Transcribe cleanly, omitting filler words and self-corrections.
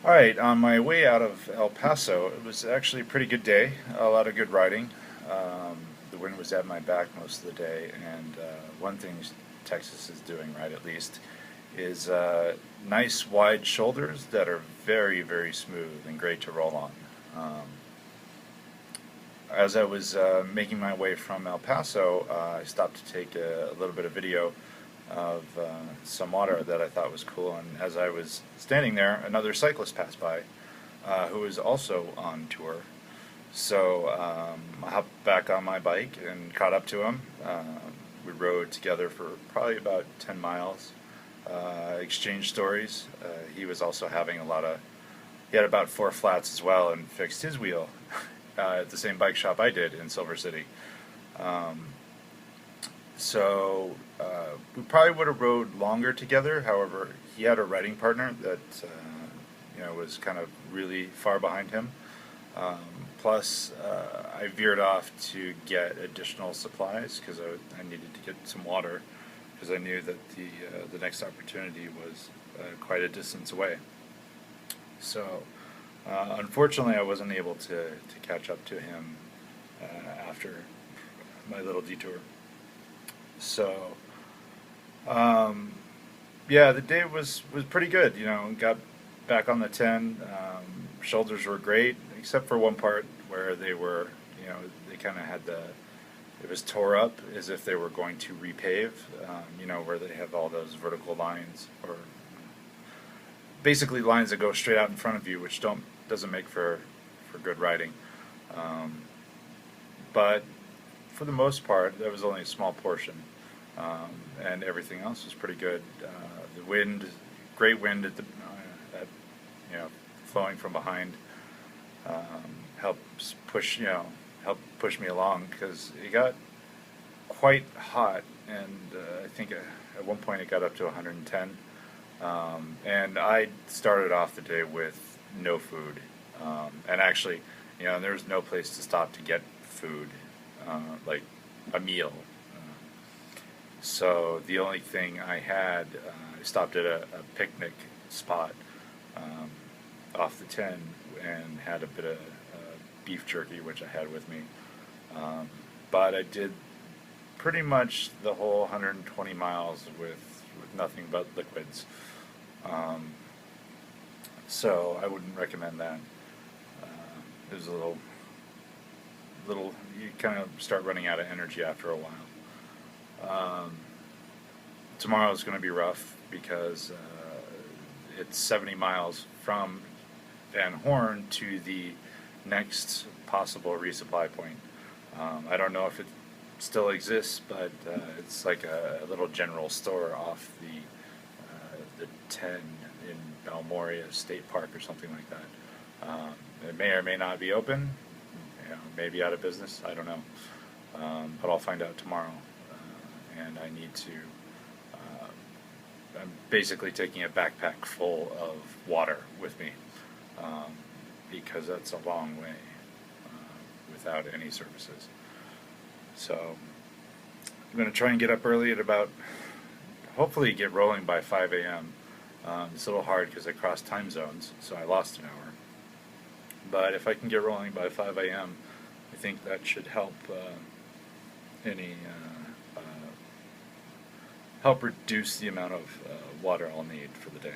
Alright, on my way out of El Paso, it was actually a pretty good day, a lot of good riding. The wind was at my back most of the day, and one thing Texas is doing right, at least, is nice wide shoulders that are very, very smooth and great to roll on. As I was making my way from El Paso, I stopped to take a little bit of video of some water that I thought was cool. And as I was standing there, another cyclist passed by who was also on tour. So I hopped back on my bike and caught up to him. We rode together for probably about 10 miles, exchanged stories. He was also having he had about 4 flats as well and fixed his wheel at the same bike shop I did in Silver City. Um, so we probably would have rode longer together. However, he had a riding partner that was kind of really far behind him. Plus, I veered off to get additional supplies because I needed to get some water because I knew that the next opportunity was quite a distance away. So, unfortunately, I wasn't able to catch up to him after my little detour. So, um, yeah, the day was pretty good. Got back on the 10. Shoulders were great, except for one part where they kind of had it was tore up as if they were going to repave. Where they have all those vertical lines, or basically lines that go straight out in front of you, which doesn't make for good riding. Um, but for the most part, there was only a small portion, and everything else was pretty good. The wind, great wind at flowing from behind, helped push me along because it got quite hot, and I think at one point it got up to 110. And I started off the day with no food, and actually, there was no place to stop to get food, like a meal. So the only thing I had, I stopped at a picnic spot um, off the 10 and had a bit of beef jerky, which I had with me. Um, but I did pretty much the whole 120 miles with nothing but liquids. Um, so I wouldn't recommend that. It was you kind of start running out of energy after a while. Um, Tomorrow is going to be rough because it's 70 miles from Van Horn to the next possible resupply point. I don't know if it still exists, but it's like a little general store off the 10 in Balmoria State Park or something like that. It may or may not be open. Maybe out of business. I don't know. But I'll find out tomorrow. And I need to. I'm basically taking a backpack full of water with me um, because that's a long way without any services. So I'm going to try and get up early at about, hopefully get rolling by 5 a.m. It's a little hard because I crossed time zones, so I lost an hour. But if I can get rolling by 5 a.m., I think that should any help reduce the amount of water I'll need for the day.